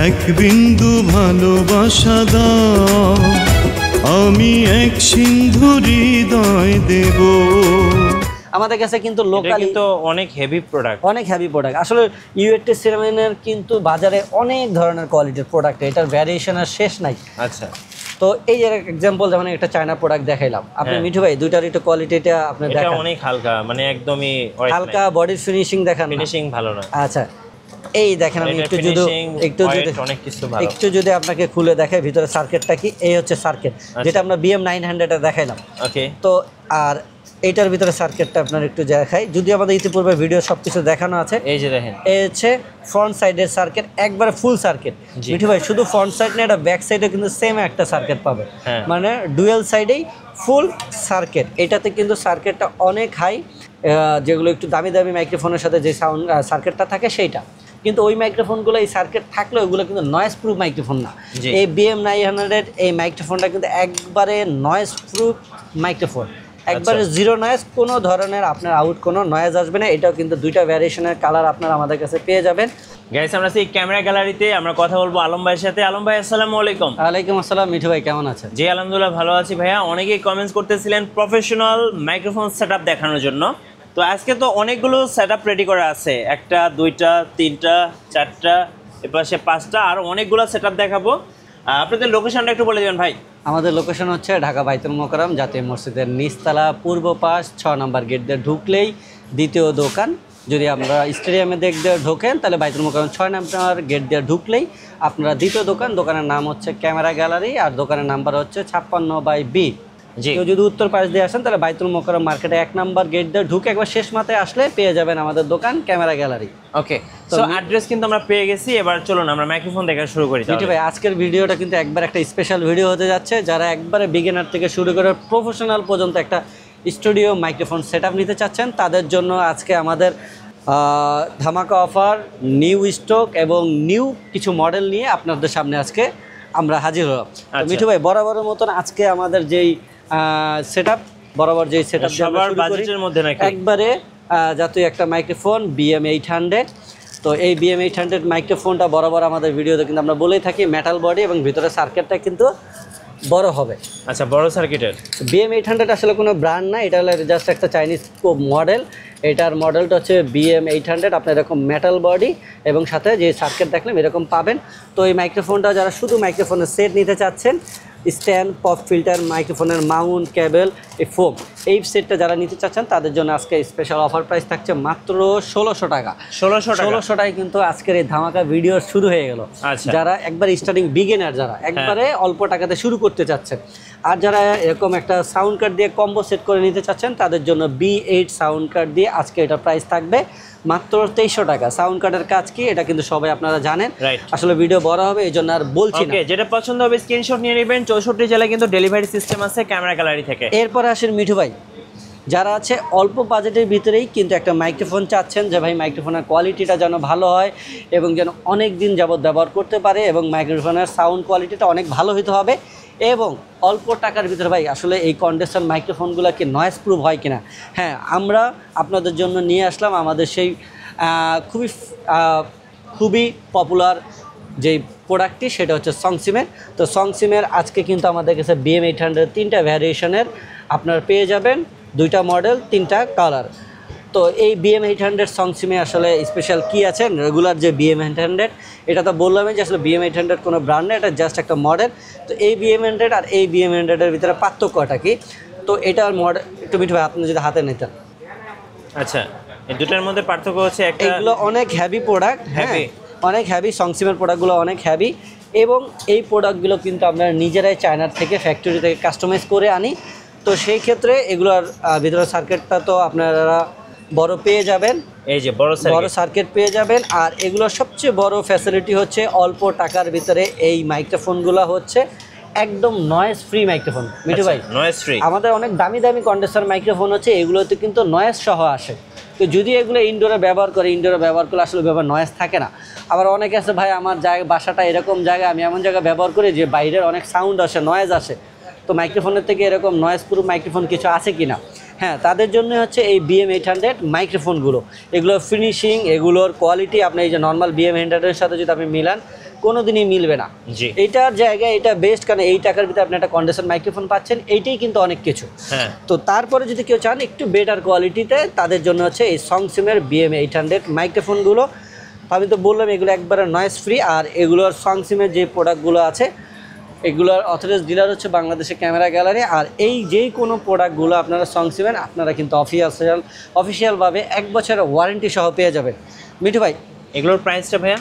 এক বিন্দু ভালোবাসা দাও, আমি এক সিন্ধু হৃদয় দেব। আমাদের কাছে কিন্তু লোকালি কিন্তু অনেক হেভি প্রোডাক্ট, অনেক হেভি প্রোডাক্ট। আসলে ইউএটি সিরামিনের কিন্তু বাজারে অনেক ধরনের কোয়ালিটির প্রোডাক্ট, এটার ভ্যারিয়েশনের শেষ নাই। আচ্ছা, তো এই যে এক্সাম্পল যেমন একটা চায়না প্রোডাক্ট দেখাইলাম আপনি মিঠু ভাই, দুইটার একটু কোয়ালিটিটা আপনি এটা দেখেন। অনেক হালকা, মানে একদমই হালকা বডির ফিনিশিং দেখান, ফিনিশিং ভালো না। আচ্ছা এই দেখেন, আমি একটু যদি আপনাকে খুলে দেখাই ভিতরে সার্কিটটা কি। এই হচ্ছে সার্কিট, যেটা আমরা BM900 এ দেখাইলাম। ওকে, তো আর এইটার ভিতরে সার্কিটটা আপনার একটু দেখাই, যদি আমাদের ইতিপূর্বে ভিডিও সবকিছু দেখানো আছে। এই যে দেখেন, এই হচ্ছে ফ্রন্ট সাইডের সার্কিট, একবারে ফুল সার্কিট। মিঠু ভাই শুধু ফ্রন্ট সাইড না, এটা ব্যাক সাইডে কিন্তু সেম একটা সার্কিট পাবে, মানে ডুয়েল সাইডেই ফুল সার্কিট। এটাতে কিন্তু সার্কিটটা অনেক হাই, যেগুলো একটু দামি দামি মাইক্রোফোনের সাথে যে সাউন্ড সার্কিটটা থাকে সেইটা। কিন্তু ওই মাইক্রোফোনগুলো এই সার্কিট থাকলেও ওগুলো কিন্তু নয়েজ প্রুফ মাইক্রোফোন না। এই BM900 এই মাইক্রোফোনটা কিন্তু একবারে নয়েজ প্রুফ মাইক্রোফোন, একবারে জিরো নয়েজ, কোনো ধরনের আপনার আউট কোনো নয়েজ আসবে না। এটাও কিন্তু দুইটা ভ্যারিয়েশনের কালার আপনারা আমাদের কাছে পেয়ে যাবেন। গাইস, আমরা সেই ক্যামেরা গ্যালারিতে আমরা কথা বলবো আলম ভাইয়ের সাথে। আলম ভাই, আসসালামু আলাইকুম। ওয়ালাইকুম আসসালাম। মিঠু ভাই কেমন আছেন? জি আলহামদুলিল্লাহ ভালো আছি ভাইয়া। অনেকেই কমেন্টস করতেছিলেন প্রফেশনাল মাইক্রোফোন সেটআপ দেখানোর জন্য, তো আজকে তো অনেকগুলো সেটআপ রেডি করা আছে, একটা দুইটা তিনটা চারটা এপাশে পাঁচটা, আর অনেকগুলো সেটআপ দেখাবো। আপনাদের লোকেশনটা একটু বলে দেবেন ভাই। আমাদের লোকেশন হচ্ছে ঢাকা বাইতুল মোকাররম জাতীয় মসজিদের নিচতলা পূর্ব পাশ 6 নম্বর গেট দিয়ে ঢুকলেই দ্বিতীয় দোকান। যদি আমরা স্টেডিয়ামে দেখতে ঢোকেন তাহলে বাইতুল মোকাররম 6 নম্বর গেট দিয়ে ঢুকলেই আপনারা দ্বিতীয় দোকান, দোকানের নাম হচ্ছে ক্যামেরা গ্যালারি, আর দোকানের নাম্বার হচ্ছে 56/B। কেউ যদি উত্তর পাশ দিয়ে আসেন তাহলে বাইতুল মোকাররম মার্কেটে 1 নম্বর গেট দিয়ে ঢুকে একবার শেষ মাথায় আসলে পেয়ে যাবেন আমাদের দোকান ক্যামেরা গ্যালারি। ওকে, তো অ্যাড্রেস কিন্তু আমরা পেয়ে গেছি। এবার চলুন আমরা মাইক্রোফোন দেখা শুরু করি। মিঠু ভাই, আজকের ভিডিওটা কিন্তু একবার একটা স্পেশাল ভিডিও হতে যাচ্ছে। যারা একবারে বিগিনার থেকে শুরু করে প্রফেশনাল পর্যন্ত একটা স্টুডিও মাইক্রোফোন সেটআপ নিতে চাচ্ছেন, তাদের জন্য আজকে আমাদের ধামাকা অফার, নিউ স্টক এবং নিউ কিছু মডেল নিয়ে আপনাদের সামনে আজকে আমরা হাজির হলাম। মিঠু ভাই, বরাবরের মতন আজকে আমাদের যেই সেটআপ, বরাবর যেই সেটআপ সবার বাজেটের মধ্যে নাকি একবারে জাতীয় একটা মাইক্রোফোন BM800। তো এই BM800 মাইক্রোফোনটা বরাবর আমাদের ভিডিওতে কিন্তু আমরা বলেই থাকি মেটাল বডি এবং ভিতরে সার্কিটটা কিন্তু বড় হবে। আচ্ছা, বড় সার্কিটের BM800 আসলে কোনো ব্র্যান্ড না, এটা হলো জাস্ট একটা চাইনিজ মডেল। এটার মডেলটা হচ্ছে BM800। আপনার এরকম মেটাল বডি এবং সাথে যে সার্কিট দেখলেন এরকম পাবেন। তো এই মাইক্রোফোনটা যারা শুধু মাইক্রোফোনের সেট নিতে চাচ্ছেন, স্ট্যান্ড, পপ ফিল্টার, মাইক্রোফোনের মাউন্ট, কেবল, এই ফোম, এই সেটটা যারা নিতে চাচ্ছেন তাদের জন্য আজকে স্পেশাল অফার প্রাইস থাকছে মাত্র 1600 টাকা। 1600 টাকায় কিন্তু আজকের এই ধামাকা ভিডিও শুরু হয়ে গেল। যারা একবার স্টার্টিং বিগিনার, যারা একবারে অল্প টাকাতে শুরু করতে চাচ্ছেন, আর যারা এরকম একটা সাউন্ড কার্ড দিয়ে কম্বো সেট করে নিতে চাচ্ছেন তাদের জন্য B8 সাউন্ড কার্ড দিয়ে আজকে এটা প্রাইস থাকবে মাত্র 2300 টাকা। সাউন্ড কার্ডের কাজ কি এটা কিন্তু সবাই আপনারা জানেন, আসলে ভিডিও বড় হবে এই জন্য আর বলছি না। যেটা পছন্দ হবে স্ক্রিনশট নিয়ে নেবেন। 64 জেলায় কিন্তু ডেলিভারি সিস্টেম আছে ক্যামেরা গ্যালারি থেকে। এরপর আসেন মিঠু ভাই, যারা আছে অল্প বাজেটের ভিতরেই কিন্তু একটা মাইক্রোফোন চাচ্ছেন, যে ভাই মাইক্রোফোনের কোয়ালিটিটা যেন ভালো হয় এবং যেন অনেক দিন যাবত ব্যবহার করতে পারে এবং মাইক্রোফোনের সাউন্ড কোয়ালিটিটা অনেক ভালো হতে হবে, এবং অল্প টাকার ভিতরে ভাই আসলে এই কন্ডেনসার মাইক্রোফোনগুলো কি নয়েজ প্রুফ হয় কিনা। হ্যাঁ, আমরা আপনাদের জন্য নিয়ে আসলাম আমাদের সেই খুবই পপুলার যেই প্রোডাক্টটি, সেটা হচ্ছে সংসিমের। তো সংসিমের আজকে কিন্তু আমাদের কাছে BM800 3টা ভ্যারিয়েশনের আপনারা পেয়ে যাবেন, 2টা মডেল 3টা কালার। তো এই BM800 সংসিমে আসলে স্পেশাল কি আছে, রেগুলার যে BM800 এটা তো বললামই যে আসলে BM800 কোনো ব্র্যান্ড না, এটা জাস্ট একটা মডেল। তো এই BM800 আর এই BM800 ভিতরে পার্থক্যটা কি, তো এটার মডেল একটু মিঠু ভাই আপনি যদি হাতে নিতেন। আচ্ছা, এই দুটার মধ্যে পার্থক্য হচ্ছে একটা, এগুলো অনেক হেভি প্রোডাক্ট, হ্যাঁ অনেক হেভি, সংসিমের প্রোডাক্টগুলো অনেক হেভি, এবং এই প্রোডাক্টগুলো কিন্তু আপনারা নিজেরাই চায়নার থেকে ফ্যাক্টরি থেকে কাস্টমাইজ করে আনি। তো সেই ক্ষেত্রে এগুলোর ভিতরে সার্কিটটা তো আপনারা বড় পেয়ে যাবেন, এই যে বড় সার্কিট পেয়ে যাবেন। আর এগুলোর সবচেয়ে বড় ফ্যাসিলিটি হচ্ছে অল্প টাকার ভিতরে এই মাইক্রোফোনগুলো হচ্ছে একদম নয়েজ ফ্রি মাইক্রোফোন। মিঠু ভাই, নয়েজ ফ্রি, আমাদের অনেক দামি দামি কন্ডেন্সার মাইক্রোফোন হচ্ছে, এগুলোতে কিন্তু নয়েজ সহ আসে। তো যদি এগুলো ইনডোরে ব্যবহার করলে আসলে ব্যবহার নয়েজ থাকে না। আবার অনেকে আছে ভাই আমার বাসাটা এরকম জায়গায়, আমি এমন জায়গায় ব্যবহার করি যে বাইরের অনেক সাউন্ড আসে, নয়েজ আসে, তো মাইক্রোফোনের থেকে এরকম নয়েজ প্রুফ মাইক্রোফোন কিছু আছে কিনা। হ্যাঁ, তাদের জন্য হচ্ছে এই BM800 মাইক্রোফোনগুলো, এগুলোর ফিনিশিং, এগুলোর কোয়ালিটি আপনি এই যে নর্মাল BM800 সাথে যদি আপনি মিলান কোনোদিনই মিলবে না। জি। এটার জায়গায় এটা বেস্ট, কারণ এই টাকার ভিতরে আপনি একটা কন্ডেন্সার মাইক্রোফোন পাচ্ছেন, এইটাই কিন্তু অনেক কিছু। হ্যাঁ। তো তারপরে যদি কেউ চান একটু বেটার কোয়ালিটিতে, তাদের জন্য হচ্ছে এই সংসিমের BM800 মাইক্রোফোনগুলো। আমি তো বললাম এগুলো একবারে নয়েজ ফ্রি, আর এগুলোর সংসিমের যে প্রোডাক্টগুলো আছে এগুলোর অথরাইজ ডিলার হচ্ছে বাংলাদেশে ক্যামেরা গ্যালারি। আর এই যেই কোনো প্রোডাক্টগুলো আপনারা সংসিমের আপনারা কিন্তু অফিসিয়ালভাবে 1 বছরের ওয়ারেন্টি সহ পেয়ে যাবেন। মিঠু ভাই, এগুলোর প্রাইসটা ভাইয়া?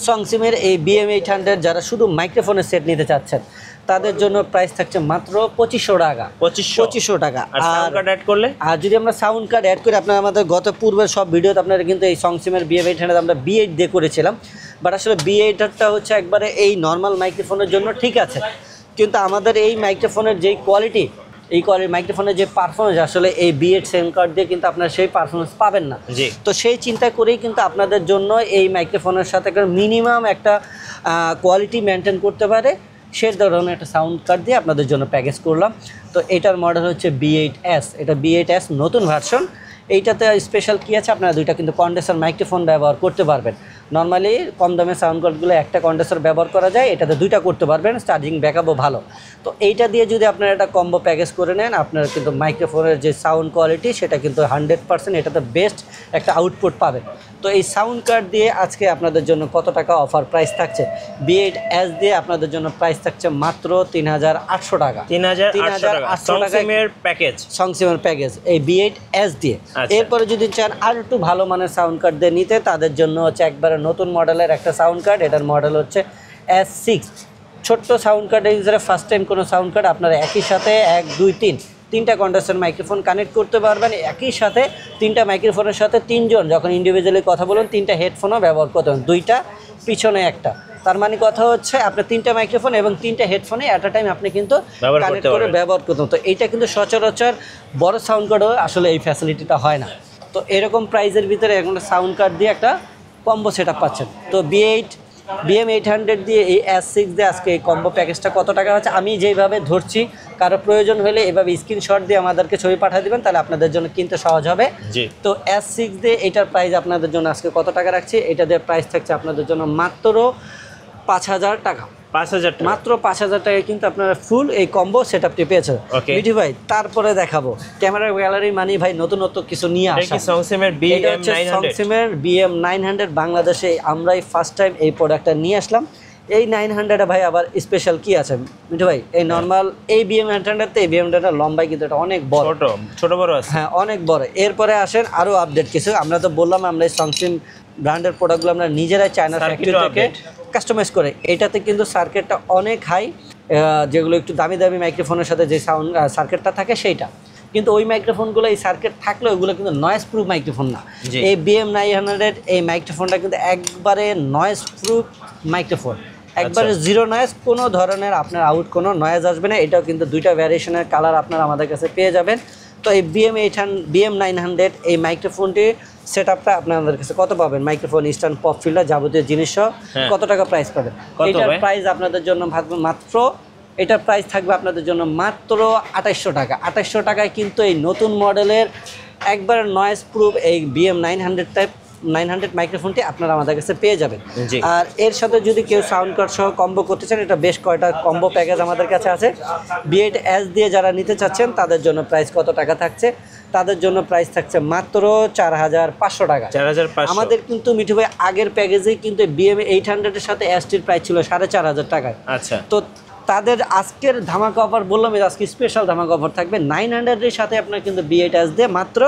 সংসিমের এই BM800 যারা শুধু মাইক্রোফোনের সেট নিতে চাচ্ছেন তাদের জন্য প্রাইস থাকছে মাত্র 2500 টাকা। 2500 টাকা। আর সাউন্ড কার্ড অ্যাড করলে, আর যদি আমরা সাউন্ড কার্ড অ্যাড করি, আপনারা আমাদের গত পূর্বের সব ভিডিওতে আপনারা কিন্তু এই সংসিমের BM800 আমরা B8 দিয়ে করেছিলাম, বাট আসলে B8টা হচ্ছে একবারে এই নর্মাল মাইক্রোফোনের জন্য ঠিক আছে, কিন্তু আমাদের এই মাইক্রোফোনের যেই কোয়ালিটি, এই মাইক্রোফোনের যে পারফরমেন্স, আসলে এই B8 সাউন্ড কার্ড দিয়ে কিন্তু আপনারা সেই পারফরমেন্স পাবেন না। তো সেই চিন্তা করেই কিন্তু আপনাদের জন্য এই মাইক্রোফোনের সাথে মিনিমাম একটা কোয়ালিটি মেনটেন করতে পারে সে ধরনের একটা সাউন্ড কার্ড দিয়ে আপনাদের জন্য প্যাকেজ করলাম। তো এটার মডেল হচ্ছে B8S, এটা B8S নতুন ভার্সন। এইটাতে স্পেশাল কী আছে, আপনারা দুইটা কিন্তু কন্ডেন্সার মাইক্রোফোন ব্যবহার করতে পারবেন। নর্মালি কম দামে সাউন্ড কার্ডগুলো একটা কন্ডেন্সার ব্যবহার করা যায়, এটাতে দুইটা করতে পারবেন, চার্জিং ব্যাকআপও ভালো। তো এইটা দিয়ে যদি আপনারা একটা কম্বো প্যাকেজ করে নেন, আপনারা কিন্তু মাইক্রোফোনের যে সাউন্ড কোয়ালিটি সেটা কিন্তু 100% এটাতে বেস্ট একটা আউটপুট পাবেন। তো এই সাউন্ড কার্ড দিয়ে আজকে আপনাদের জন্য কত টাকা অফার প্রাইস থাকছে? B8S দিয়ে আপনাদের জন্য প্রাইস থাকছে মাত্র 3800 টাকা। 3800 টাকার প্যাকেজ, সংসিমের প্যাকেজ এই B8S দিয়ে। এরপরে যদি চান আর একটু ভালো মানের সাউন্ড কার্ড দিয়ে নিতে, তাদের জন্য হচ্ছে একবারে নতুন মডেলের একটা সাউন্ড কার্ড। এটার মডেল হচ্ছে S6। ছোট্ট সাউন্ড কার্ড ইউজারে ফার্স্ট টাইম কোনো সাউন্ড কার্ড আপনারা একই সাথে 1 2 3টা কন্ডেন্সার মাইক্রোফোন কানেক্ট করতে পারবেন। একই সাথে 3টা মাইক্রোফোনের সাথে 3 জন যখন ইন্ডিভিজুয়ালি কথা বলুন, 3টা হেডফোনও ব্যবহার করতে পারেন, 2টা পিছনে একটা। তার মানে কথা হচ্ছে আপনার 3টা মাইক্রোফোন এবং 3টা হেডফোনে অ্যাট আ টাইম আপনি কিন্তু কানেক্ট করে ব্যবহার করতে। তো এইটা কিন্তু সচরাচর বড় সাউন্ড কার্ডও আসলে এই ফ্যাসিলিটিটা হয় না। তো এরকম প্রাইজের ভিতরে এখন সাউন্ড কার্ড দিয়ে একটা কম্বো সেট আপ পাচ্ছেন। তো BM800 দিয়ে এই S6 দিয়ে আজকে এই কম্বো প্যাকেজটা কত টাকা হচ্ছে আমি যেইভাবে ধরছি, কারো প্রয়োজন হলে এভাবে স্ক্রিনশট দিয়ে আমাদেরকে ছবি পাঠিয়ে দেবেন, তাহলে আপনাদের জন্য কিনতে সহজ হবে। তো S6 দিয়ে এটার প্রাইস আপনাদের জন্য আজকে কত টাকা রাখছি, এটা দিয়ে প্রাইস থাকছে আপনাদের জন্য মাত্র 5000 টাকা। 5000 টাকা, মাত্র 5000 টাকায় কিন্তু আপনারা ফুল এই কম্বো সেটআপটি পেয়েছেন। মিঠু ভাই, তারপরে দেখাবো ক্যামেরা গ্যালারি মানে ভাই নতুনত্ব কিছু নিয়ে আসা। সংসিমের BM900 বাংলাদেশে আমরাই ফার্স্ট টাইম এই প্রোডাক্টটা নিয়ে আসলাম। এই 900 ভাই আবার স্পেশাল কি আছে মিঠু ভাই? এই নর্মাল এই BM800 তে BM800 লম্বাই কিন্তু এটা অনেক বড়, ছোট বড় আছে, হ্যাঁ অনেক বড়। এরপরে আসেন আরো আপডেট কিছু। আমরা তো বললাম আমরা এই সংসিম ব্র্যান্ডের প্রোডাক্টগুলো আমরা নিজেরাই চায়না ফ্যাক্টরি থেকে কাস্টমাইজ করে। এটাতে কিন্তু সার্কিটটা অনেক হাই, যেগুলো একটু দামি দামি মাইক্রোফোনের সাথে যে সাউন্ড সার্কিটটা থাকে সেইটা, কিন্তু ওই মাইক্রোফোনগুলো এই সার্কিট থাকলে ওইগুলো কিন্তু নয়েজ প্রুফ মাইক্রোফোন না। এই BM900 এই মাইক্রোফোনটা কিন্তু একবারে নয়েজ প্রুফ মাইক্রোফোন, একবারে জিরো নয়েজ, কোনো ধরনের আপনার কোনো নয়েজ আসবে না। এটাও কিন্তু 2টা ভ্যারিয়েশনের কালার আপনারা আমাদের কাছে পেয়ে যাবেন। তো এই BM900 এই মাইক্রোফোনটি সেট আপটা আপনাদের কাছে কত পাবেন? মাইক্রোফোন, স্ট্যান্ড, পপ ফিল্টার, যাবতীয় জিনিস কত টাকা প্রাইস পাবেন? এটার প্রাইস আপনাদের জন্য ভাববেন মাত্র, এটার প্রাইস থাকবে আপনাদের জন্য মাত্র 2800 টাকা। 2800 টাকায় কিন্তু এই নতুন মডেলের একবার নয়েজ প্রুফ এই BM900 মাইক্রোফোনটি আপনারা আমাদের কাছে পেয়ে যাবেন। আর এর সাথে যদি কেউ সাউন্ড কার্ড সহ কম্বো করতে চান, এটা বেশ কয়টা কম্বো প্যাকেজ আমাদের কাছে আছে। B8S দিয়ে যারা নিতে চাচ্ছেন তাদের জন্য প্রাইস কত টাকা থাকছে? তাদের জন্য প্রাইস থাকছে মাত্র 4500 টাকা। আমাদের কিন্তু মিঠু ভাই আগের প্যাকেজেই কিন্তু BM800 এর সাথে ST-র প্রাইস ছিল 4500 টাকায়। আচ্ছা, তো তাদের আজকের ধামাকা অফার বললাম, আজকে স্পেশাল ধামাকা অফার থাকবে 900 এর সাথে আপনার কিন্তু B8S দিয়ে মাত্র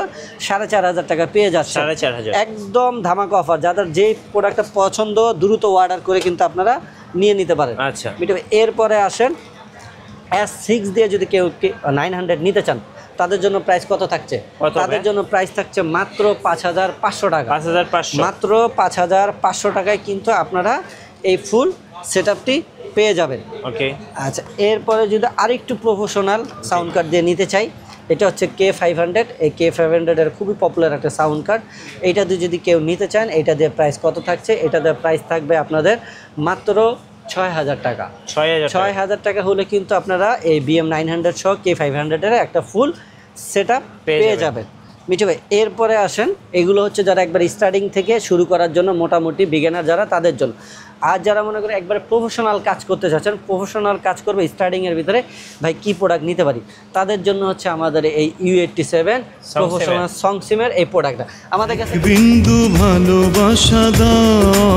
4500 টাকা পেয়ে যাচ্ছে। 4500 একদম ধামাকা অফার। যাদের যেই প্রোডাক্টটা পছন্দ দ্রুত অর্ডার করে কিন্তু আপনারা নিয়ে নিতে পারেন। আচ্ছা, এরপরে আসেন S6 দিয়ে যদি কেউ 900 নিতে চান তাদের জন্য প্রাইস কত থাকছে? তাদের জন্য প্রাইস থাকছে মাত্র 5500 টাকা। 5500, মাত্র 5500 টাকায় কিন্তু আপনারা এই ফুল সেটআপটি পেয়ে যাবেন। ওকে, আচ্ছা, এরপরে যদি আরেকটু প্রফেশনাল সাউন্ড কার্ড দিয়ে নিতে চাই, এটা হচ্ছে K500। এই K500 এর খুবই পপুলার একটা সাউন্ড কার্ড। এইটা দিয়ে যদি কেউ নিতে চান, এটা দিয়ে প্রাইস কত থাকছে? এটা দিয়ে প্রাইস থাকবে আপনাদের মাত্র 6000 টাকা। 6000 টাকা হলে কিন্তু আপনারা এই BM900 সহ K500 এর একটা ফুল সেটআপ পেয়ে যাবেন। মিঠু ভাই, এরপরে আসেন, এগুলো হচ্ছে যারা একবার স্টার্টিং থেকে শুরু করার জন্য, মোটামুটি বিগিনার যারা, তাদের জন্য। আর যারা মনে করেন একবারে প্রফেশনাল কাজ করতে চাচ্ছেন, প্রফেশনাল কাজ করবে স্টার্টিংয়ের ভিতরে, ভাই কি প্রোডাক্ট নিতে পারি, তাদের জন্য হচ্ছে আমাদের এই U87 প্রফেশনাল সংসিমের এই প্রোডাক্টটা আমাদের কাছে। বিন্দু ভালোবাসা দাও,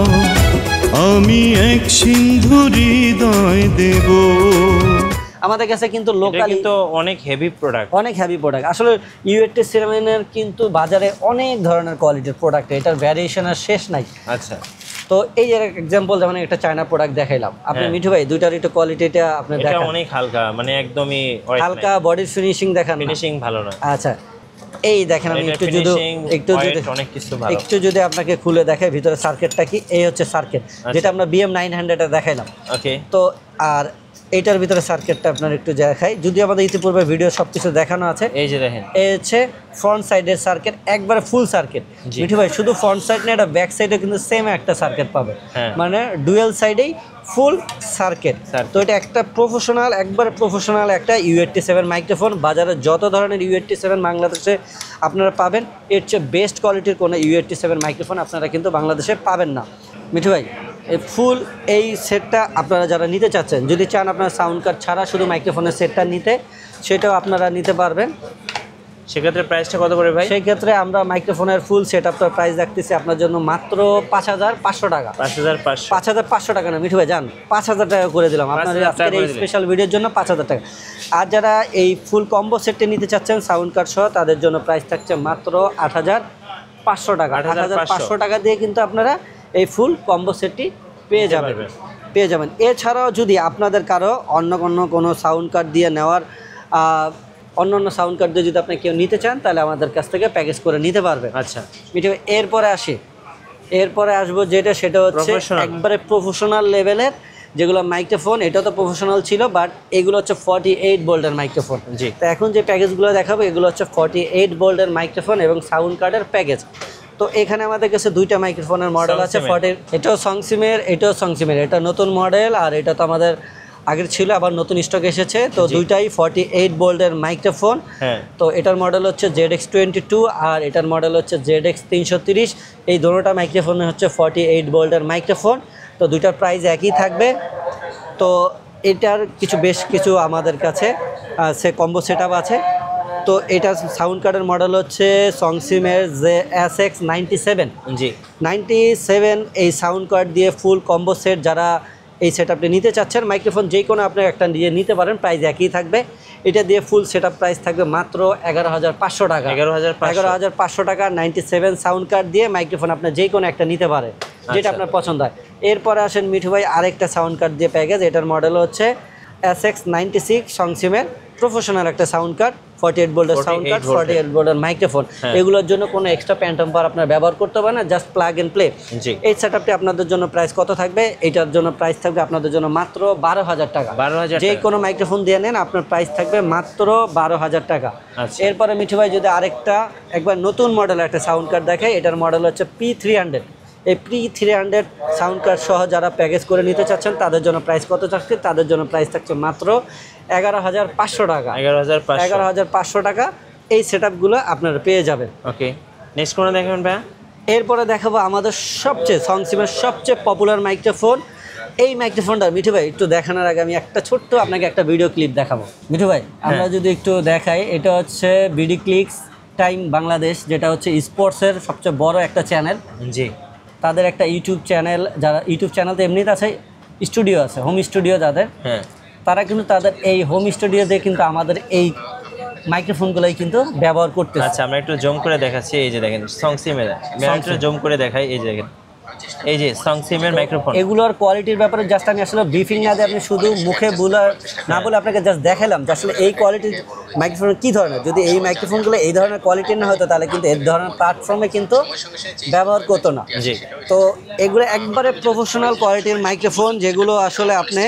আমি এক সিন্ধু হৃদয় দেব। আমাদের কাছে কিন্তু লোকালি কিন্তু অনেক হেভি প্রোডাক্ট, অনেক হেভি প্রোডাক্ট। আসলে U87 কিন্তু বাজারে অনেক ধরনের কোয়ালিটির প্রোডাক্ট, এটার ভ্যারিয়েশনের শেষ নাই। আচ্ছা, তো এই যে এক্সাম্পল যেমন একটা চায়না প্রোডাক্ট দেখাইলাম, আপনি মিঠু ভাই দুইটার একটু কোয়ালিটিটা আপনি এটা দেখেন। অনেক হালকা, মানে একদমই হালকা বডির ফিনিশিং দেখান, ফিনিশিং ভালো না। আচ্ছা এই দেখেন, আমি একটু যদি আপনাকে খুলে দেখাই ভিতরে সার্কিটটা কি। এই হচ্ছে সার্কিট, যেটা আমরা BM900 এ দেখাইলাম। ওকে, তো আর এইটার ভিতরে সার্কিটটা আপনার একটু দেখাই, যদি আমাদের ইতিপূর্বে ভিডিও সবকিছু দেখানো আছে। এই যে দেখেন, এই হচ্ছে ফ্রন্ট সাইডের সার্কিট, একবারে ফুল সার্কিট। মিঠু ভাই শুধু ফ্রন্ট সাইড না, এটা ব্যাক সাইডে কিন্তু সেম একটা সার্কিট পাবে, মানে ডুয়েল সাইডেই ফুল সার্কিট। তো এটা একটা প্রফেশনাল, একবারে প্রফেশনাল একটা U87 মাইক্রোফোন। বাজারে যত ধরনের U87 বাংলাদেশে আপনারা পাবেন, এর চেয়ে বেস্ট কোয়ালিটির কোনো U87 মাইক্রোফোন আপনারা কিন্তু বাংলাদেশে পাবেন না। মিঠু ভাই এই ফুল এই সেটটা আপনারা যারা নিতে চাচ্ছেন, যদি চান আপনারা সাউন্ড কার্ড ছাড়া শুধু মাইক্রোফোনের সেটটা নিতে, সেটাও আপনারা নিতে পারবেন। সেক্ষেত্রে প্রাইসটা কত করে ভাই? সেই ক্ষেত্রে আমরা মাইক্রোফোনের ফুল সেটআপটার প্রাইস রাখতেছি আপনার জন্য মাত্র 5,500 টাকা। 5,500 টাকা না মিঠু ভাই, যান 5,000 টাকা করে দিলাম আপনাদের আজকের এই স্পেশাল ভিডিওর জন্য 5,000 টাকা। আর যারা এই ফুল কম্বো সেটটি নিতে চাচ্ছেন সাউন্ড কার্ড সহ, তাদের জন্য প্রাইস থাকছে মাত্র 8,500 টাকা। 8,500 টাকা দিয়ে কিন্তু আপনারা এই ফুল কম্বো সেটটি পেয়ে যাবেন। এছাড়াও যদি আপনাদের কারো অন্য কোনো সাউন্ড কার্ড দিয়ে নেওয়ার অন্য সাউন্ড কার্ড দিয়ে যদি আপনি কেউ নিতে চান, তাহলে আমাদের কাছ থেকে প্যাকেজ করে নিতে পারবেন। আচ্ছা মিঠু এরপরে আসবো যেটা, সেটা হচ্ছে একবারে প্রফেশনাল লেভেলের যেগুলো মাইক্রোফোন। এটা তো প্রফেশনাল ছিল, বাট এগুলো হচ্ছে 48 ভোল্টের মাইক্রোফোন। তো এখন যে প্যাকেজগুলো দেখাবো এগুলো হচ্ছে 48 ভোল্টের মাইক্রোফোন এবং সাউন্ড কার্ডের প্যাকেজ। তো এখানে আমাদের কাছে দুইটা মাইক্রোফোনের মডেল আছে। এটাও সংসিমের, এটা নতুন মডেল, আর এটা তো আমাদের আগের ছিল, আবার নতুন স্টক এসেছে। তো দুইটাই 48 ভোল্টের মাইক্রোফোন। তো এটার মডেল হচ্ছে ZX22 আর এটার মডেল হচ্ছে ZX330। এই দুটোটা মাইক্রোফোনে হচ্ছে 48 ভোল্টের মাইক্রোফোন। তো দুইটার প্রাইস একই থাকবে। তো এটার বেশ কিছু আমাদের কাছে সে কম্বো সেটআপ আছে। তো এটা সাউন্ড কার্ডের মডেল হচ্ছে সংসিমের SX97। 97 এই সাউন্ড কার্ড দিয়ে ফুল কম্বো সেট যারা এই সেটআপটি নিতে চাচ্ছেন, মাইক্রোফোন যে কোনো আপনি একটা দিয়ে নিতে পারেন, প্রাইস একই থাকবে। এটা দিয়ে ফুল সেটআপ প্রাইস থাকবে মাত্র 11,500 টাকা। 11,500 টাকা 97 সাউন্ড কার্ড দিয়ে মাইক্রোফোন আপনি যে কোনো একটা নিতে পারেন, যেটা আপনার পছন্দ হয়। এরপরে আসেন মিঠু ভাই আরেকটা সাউন্ড কার্ড দিয়ে প্যাকেজ। এটার মডেল হচ্ছে SX96 সংসিমের প্রফেশনাল একটা সাউন্ড কার্ড, 48 ভোল্টের সাউন্ড কার্ড, 48 ভোল্টের মাইক্রোফোন। এগুলোর জন্য কোনো এক্সট্রা প্যান্টাম্পার আপনার ব্যবহার করতে হবে না, জাস্ট প্লাগ এন্ড প্লে। এই সেটআপটি আপনাদের জন্য প্রাইস কত থাকবে? এটার জন্য প্রাইস থাকবে আপনাদের জন্য মাত্র 12,000 টাকা। যে কোনো মাইক্রোফোন দিয়ে নেন আপনার প্রাইস থাকবে মাত্র 12,000 টাকা। এরপরে মিঠু ভাই যদি আরেকটা একবার নতুন মডেল একটা সাউন্ড কার্ড দেখায়, এটার মডেল হচ্ছে P300। এই P300 সাউন্ড কার্ড সহ যারা প্যাকেজ করে নিতে চাচ্ছেন তাদের জন্য প্রাইস কত থাকছে? তাদের জন্য প্রাইস থাকছে মাত্র 11,500 টাকা। 11,500 টাকা এই সেটআপগুলো আপনারা পেয়ে যাবেন। ওকে, নেক্সট কোনটা দেখাবেন ভাই? এরপরে দেখাবো আমাদের সংসিমের সবচেয়ে পপুলার মাইক্রোফোন। এই মাইক্রোফোনটা মিঠু ভাই একটু দেখানোর আগে আমি ছোট্ট আপনাকে একটা ভিডিও ক্লিপ দেখাবো। মিঠু ভাই আমরা যদি একটু দেখাই, এটা হচ্ছে বিডি ক্লিকস টাইম বাংলাদেশ, যেটা হচ্ছে স্পোর্টসের সবচেয়ে বড় একটা চ্যানেল। তাদের একটা ইউটিউব চ্যানেল, যারা ইউটিউব চ্যানেল তো এমনিতে আছে, স্টুডিও আছে, হোম স্টুডিও যাদের, তারা কিন্তু তাদের এই হোম স্টুডিওতে কিন্তু আমাদের এই মাইক্রোফোনগুলোই কিন্তু ব্যবহার করতে। আচ্ছা আমরা একটু জুম করে দেখাচ্ছি। এই যে দেখেন সংসিমের, আমি একটু জুম করে দেখাই। এই যে দেখেন, এই যে সংসিমের মাইক্রোফোন। এগুলোর কোয়ালিটির ব্যাপারে জাস্ট আমি আসলে ব্রিফিং না দিয়ে, আপনি শুধু মুখে না বলে আপনাকে জাস্ট দেখালাম যে আসলে এই কোয়ালিটির মাইক্রোফোন কী ধরনের। যদি এই মাইক্রোফোনগুলো এই ধরনের কোয়ালিটির না হতো, তাহলে কিন্তু এই ধরনের প্ল্যাটফর্মে কিন্তু ব্যবহার করতো না। তো এগুলো একবারে প্রফেশনাল কোয়ালিটির মাইক্রোফোন, যেগুলো আসলে আপনি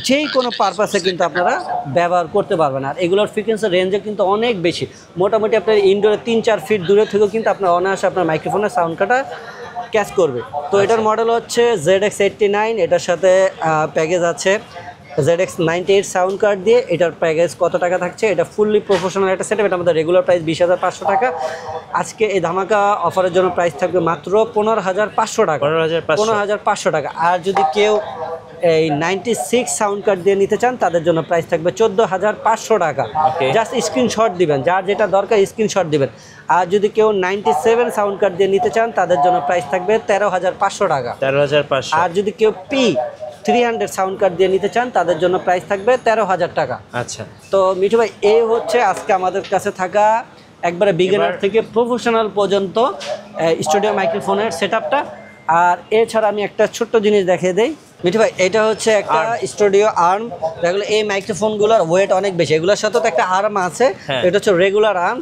যে কোনো পারপাসে কিন্তু আপনারা ব্যবহার করতে পারবেন। আর এগুলোর ফ্রিকোয়েন্সি রেঞ্জও কিন্তু অনেক বেশি, মোটামুটি আপনার ইনডোরে 3-4 ফিট দূরে থেকেও কিন্তু আপনার অনায়াসে আপনার মাইক্রোফোনের সাউন্ড কাটা ক্যাচ করবে। তো এটার মডেল হচ্ছে ZX89। এটার সাথে প্যাকেজ আছে ZX98 সাউন্ড কার্ড দিয়ে। এটার প্যাকেজ কত টাকা থাকছে? এটা ফুললি প্রফেশনাল একটা সেটআপ। এটা আমাদের রেগুলার প্রাইস 20,500 টাকা। আজকে এই ধামাকা অফারের জন্য প্রাইস থাকবে মাত্র 15,500 টাকা। 15,500 টাকা। আর যদি কেউ এই 96 সাউন্ড কার্ড দিয়ে নিতে চান তাদের জন্য প্রাইস থাকবে 14,500 টাকা। জাস্ট স্ক্রিনশট দিবেন, যার যেটা দরকার স্ক্রিনশট দিবেন। আর যদি কেউ 97 সাউন্ড কার্ড দিয়ে নিতে চান তাদের জন্য প্রাইস থাকবে 13,500 টাকা। 13,500। আর যদি কেউ P300 সাউন্ড কার্ড দিয়ে নিতে চান তাদের জন্য প্রাইস থাকবে 13,000 টাকা। আচ্ছা, তো মিঠু ভাই, এই হচ্ছে আজকে আমাদের কাছে থাকা একবারে বিগিনার থেকে প্রফেশনাল পর্যন্ত স্টুডিও মাইক্রোফোনের সেটআপটা। আর এছাড়া আমি একটা ছোট্ট জিনিস দেখিয়ে দেই মিঠু ভাই, এটা হচ্ছে একটা স্টুডিও আর্ম। দেখলো এই মাইক্রোফোনগুলোর ওয়েট অনেক বেশি, এগুলোর সাথে তো একটা আর্ম আছে, এটা হচ্ছে রেগুলার আর্ম।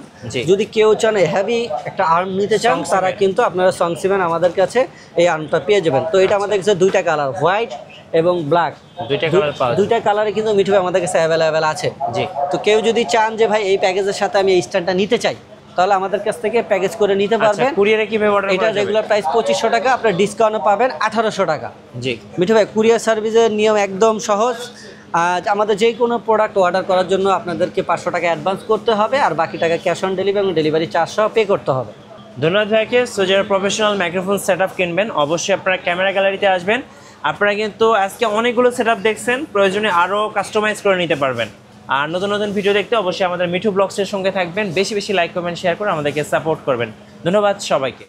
যদি কেউ চান হেভি একটা আর্ম নিতে চান তারা কিন্তু আপনারা সংসিভেন আমাদের কাছে এই আর্মটা পেয়ে যাবেন। তো এটা আমাদের কাছে দুইটা কালার, হোয়াইট এবং ব্ল্যাক, দুইটা কালারে কিন্তু মিঠু ভাই আমাদের কাছে অ্যাভেলেবেল আছে। জি, তো কেউ যদি চান যে ভাই এই প্যাকেজের সাথে আমি এই স্ট্যান্ডটা নিতে চাই তাহলে আমাদের কাছ থেকে প্যাকেজ করে নিতে পারবেন। কুরিয়ারে কিভাবে অর্ডার এটা রেগুলার প্রাইস 2500 টাকা, আপনার ডিসকাউন্টে পাবেন 1800 টাকা। জি মিঠু ভাই, কুরিয়ার সার্ভিসের নিয়ম একদম সহজ। আমাদের যে কোনো প্রোডাক্ট অর্ডার করার জন্য আপনাদেরকে 500 টাকা অ্যাডভান্স করতে হবে, আর বাকি টাকা ক্যাশ অন ডেলিভারি এবং ডেলিভারি চার্জ সহ পে করতে হবে। ধন্যবাদ ভাইকে। সো যারা প্রফেশনাল মাইক্রোফোন সেটআপ কিনবেন অবশ্যই আপনারা ক্যামেরা গ্যালারিতে আসবেন। আপনারা কিন্তু আজকে অনেকগুলো সেটআপ দেখছেন, প্রয়োজনে আরও কাস্টমাইজ করে নিতে পারবেন। আর নতুন নতুন ভিডিও দেখতে অবশ্যই আমাদের মিঠু ব্লগসের সঙ্গে থাকবেন। বেশি বেশি লাইক কমেন্ট শেয়ার করে আমাদেরকে সাপোর্ট করবেন। ধন্যবাদ সবাইকে।